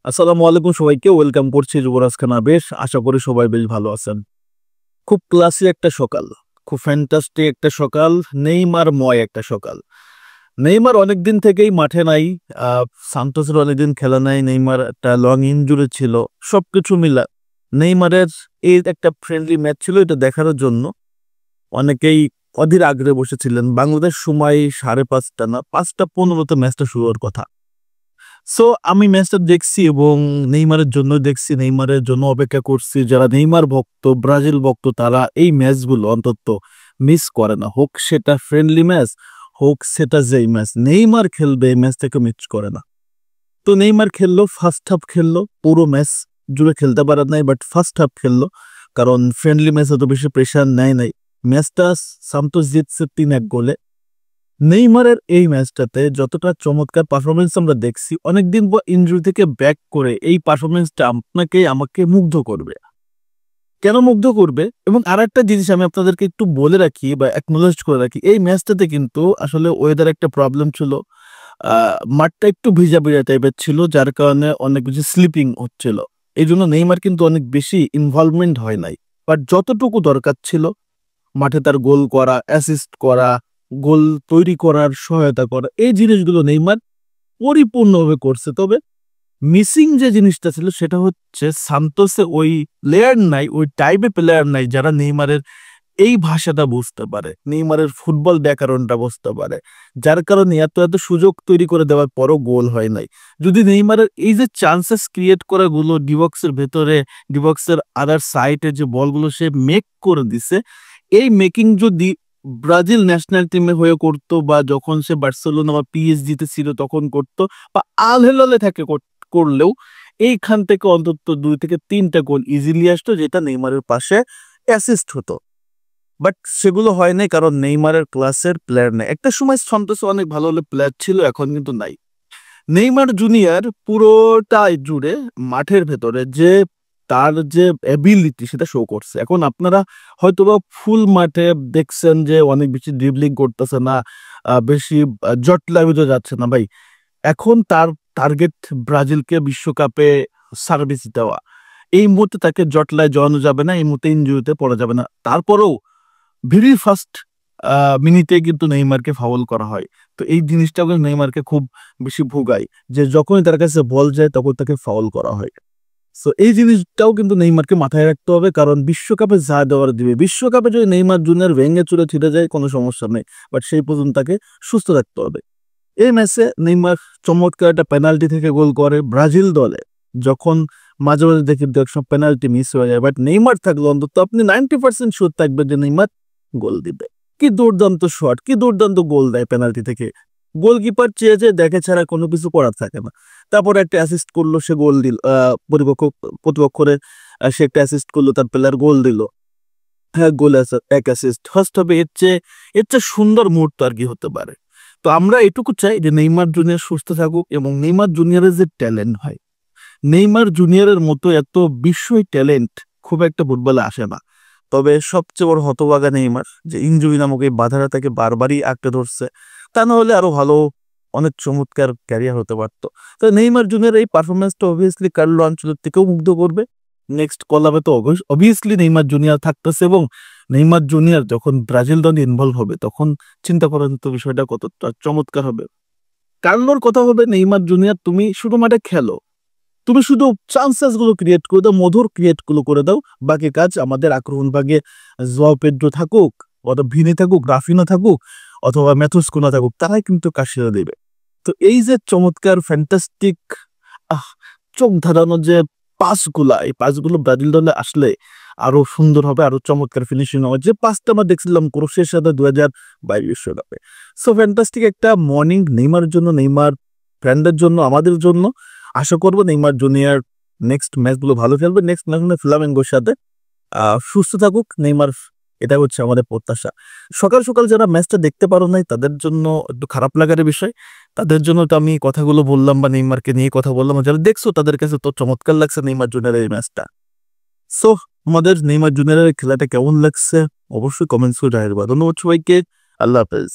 আসসালামু আলাইকুম সবাইকে ওয়েলকাম করছি যুবরাজ খান আবেশ। আশা করি সবাই বেশ ভালো আছেন। খুব ক্লাসি একটা সকাল, খুব ফ্যান্টাস্টিক একটা সকাল, নেইমারময় একটা সকাল। নেইমার অনেকদিন থেকেই মাঠে নাই। সান্তোসের অনেকদিন খেলা নাই। নেইমার একটা লং ইনজুরি ছিল। সবকিছু মিলা নেইমারের এই একটা ফ্রেন্ডলি ম্যাচ ছিল, এটা দেখার জন্য অনেকেই অধীর আগ্রহে বসেছিলেন। বাংলাদেশ সময় 5:30 না 5:15 ম্যাচটা শুরু হওয়ার কথা। সো আমি ম্যাচটা দেখছি এবং নেইমারের জন্য দেখছি, নেইমারের জন্য অপেক্ষা করছি। যারা নেইমার ভক্ত, ব্রাজিল ভক্ত, তারা এই ম্যাচগুলো অন্তত মিস করে না। হোক সেটা ফ্রেন্ডলি ম্যাচ, হোক সেটা যেই ম্যাচ, নেইমার খেলবে এই ম্যাচ থেকে মিস করে না। তো নেইমার খেললো, ফার্স্ট হাফ খেললো, পুরো ম্যাচ জুড়ে খেলতে পারে নাই, বাট ফার্স্ট হাফ খেললো। কারণ ফ্রেন্ডলি ম্যাচ অত বেশি প্রেশার নেয় নাই। ম্যাচটা সান্তোস জিতছে 3-1 গোলে। নেইমারের এই ম্যাচটাতে যতটা চমৎকার পারফরমেন্স আমরা দেখছি, অনেকদিন পর ইনজুরি থেকে ব্যাক করে এই পারফরমেন্সটা আমাকে মুগ্ধ করবে। কেন মুগ্ধ করবে? এবং আর একটা জিনিস আমি আপনাদেরকে একটু বলে রাখি বা অ্যাকনোলেজ করে রাখি, এই ম্যাচটাতে কিন্তু আসলে ওয়েদার একটা প্রবলেম ছিল। মাঠটা একটু ভিজা ভিজা টাইপের ছিল, যার কারণে অনেক বেশি স্লিপিং হচ্ছিল। এই জন্য নেইমার কিন্তু অনেক বেশি ইনভলভমেন্ট হয় নাই, বাট যতটুকু দরকার ছিল মাঠে তার গোল করা, অ্যাসিস্ট করা, গোল তৈরি করার সহায়তা করা, এই জিনিসগুলো নেইমার পরিপূর্ণভাবে করছে। তবে মিসিং যে জিনিসটা ছিল সেটা হচ্ছে সান্তোসে ওই প্লেয়ার নাই, ওই টাইপের প্লেয়ার নাই যারা নেইমারের এই ভাষাটা বুঝতে পারে, নেইমারের ফুটবল ব্যাকরণটা বুঝতে পারে। যার কারণে এত এত সুযোগ তৈরি করে দেওয়ার পরও গোল হয় নাই। যদি নেইমারের এই যে চান্সেস ক্রিয়েট করা গুলো ডিবক্সের ভেতরে, ডিবক্সের আদার সাইডে যে বলগুলো সে মেক করে দিছে, এই মেকিং যদি ব্রাজিল ন্যাশনাল টিমে হয়ে করতো, বা যখন সে বার্সেলোনা বা পিএসজি তে ছিল তখন করতো, বা আল হিলালে থাকে করলেও এইখান থেকে অন্তত 2 থেকে 3টা গোল ইজিলি আসতো, যেটা নেইমারের পাশে অ্যাসিস্ট হতো। বাট সেগুলো হয় নাই, কারণ নেইমারের ক্লাসের প্লেয়ার নেই। একটা সময় সন্তোষ অনেক ভালো ভালো প্লেয়ার ছিল, এখন কিন্তু নাই। নেইমার জুনিয়র পুরোটা জুড়ে মাঠের ভেতরে যে তার যে অ্যাবিলিটি সেটা শো করছে। এখন আপনারা হয়তোবা ফুল মাঠে দেখছেন যে অনেক বেশি ড্রিবলিং করতেছে না, বেশি জটলাবিত যাচ্ছে না ভাই। এখন তার টার্গেট ব্রাজিলকে বিশ্বকাপে সার্ভিস দেওয়া। এই মুহূর্তে তাকে জটলায় জড়ানো যাবে না, এই মুহূর্তে ইনজুরিতে পড়া যাবে না। তারপরেও ভেরি ফার্স্ট মিনিটে কিন্তু নেইমারকে ফাউল করা হয়। তো এই জিনিসটা কিন্তু নেইমারকে খুব বেশি ভোগায়, যে যখনই তার কাছে বল যায় তখন তাকে ফাউল করা হয়। সো এই জিনিসটাও কিন্তু নেইমারকে মাথায় রাখতে হবে, কারণ বিশ্বকাপে যা দেওয়ার দিবে। বিশ্বকাপে যদি নেইমার জুনিয়র ভেঙে চুরে ছিঁড়ে যায় কোনো সমস্যা নেই, বাট সেই পর্যন্ত তাকে সুস্থ রাখতে হবে। এই ম্যাচে নেইমার চমৎকার একটা পেনাল্টি থেকে গোল করে। ব্রাজিল দলে যখন মাঝে মাঝে দেখি সব পেনাল্টি মিস হয়ে যায়, বাট নেইমার থাকলে অন্তত আপনি 90% শিওর থাকবেন যে নেইমার গোল দিবে। কি দুর্দান্ত শট, কি দুর্দান্ত গোল দেয় পেনাল্টি থেকে। গোলকিপার চেয়েছে দেখে ছাড়া কোনো কিছু করার থাকে না। তারপরে একটা অ্যাসিস্ট করলো, সে গোল দিল। প্রতিপক্ষের সে একটা অ্যাসিস্ট করলো, তার প্লেয়ার গোল দিল। হ্যাঁ, গোল এক অ্যাসিস্ট ফার্স্ট হবে। এর চেয়ে সুন্দর মুহূর্ত আর কি হতে পারে? তো আমরা এটুকু চাই যে নেইমার জুনিয়র সুস্থ থাকুক, এবং নেইমার জুনিয়রের যে ট্যালেন্ট হয়, নেইমার জুনিয়রের মতো এত বিশ্বই ট্যালেন্ট খুব একটা ফুটবলে আসে না। তবে সবচেয়ে বড় হতভাগা নেইমার, যে ইনজুরি নামক এই বাধাটা তাকে বারবারই আঁকড়ে ধরছে। তা না হলে আরো ভালো অনেক চমৎকার ক্যারিয়ার হতে পারতো। তো নেইমার জুনিয়র এই পারফরমেন্সটা অবভিয়াসলি কার্লো আনচেলত্তি থেকেও মুগ্ধ করবে। নেক্সট কলাবে তো অবভিয়াসলি নেইমার জুনিয়র থাকতেছে, এবং নেইমার জুনিয়র যখন ব্রাজিল দলে ইনভলভ হবে তখন চিন্তা করেন তো বিষয়টা কতটা চমৎকার হবে। কার্লোর কথা হবে, নেইমার জুনিয়র তুমি শুধু মাঠে খেলো, তুমি শুধু চান্সেস গুলো ক্রিয়েট করে দাও, মধুর ক্রিয়েট গুলো করে দাও। বাকি কাজ আমাদের আক্রমণ ভাগে জোয়াও পেদ্রো থাকুক, অথবা ভিনি থাকুক, রাফিনা থাকুক, অথবা ম্যাথুস কোনা থাকুক, তারাই কিন্তু কাজ সেরে দেবে। তো এই যে চমৎকার ফ্যান্টাস্টিক চোখ ধাঁধানো যে পাসগুলা, এই পাসগুলো ব্রাজিল দলে আসলে আরো সুন্দর হবে, আরো চমৎকার ফিনিশিং হবে। যে পাসটা আমরা দেখছিলাম ক্রোয়েশিয়ার সাথে 2022 বিশ্বকাপে। সো ফ্যান্টাস্টিক একটা মর্নিং নেইমারের জন্য, নেইমার ফ্রেন্ডের জন্য, আমাদের জন্য। আশা করবো নেইমার জুনিয়র নেক্সট ম্যাচগুলো ভালো খেলবে। নেক্সট ম্যাচ ফ্লামেঙ্গোর সাথে সুস্থ থাকুক নেইমার, এটা হচ্ছে আমাদের প্রত্যাশা। সকাল সকাল যারা ম্যাচটা দেখতে পারো নাই তাদের জন্য একটু খারাপ লাগার বিষয়। তাদের জন্য তো আমি কথাগুলো বললাম, বা নেইমারকে নিয়ে কথা বললাম। যারা দেখছো তাদের কাছে তো চমৎকার লাগছে নেইমার জুনিয়রের এই ম্যাচটা। সো আমাদের নেইমার জুনিয়রের খেলাটা কেমন লাগছে অবশ্যই কমেন্টস করে জানাতে পারো। ধন্যবাদ সবাইকে। আল্লাহ হাফেজ।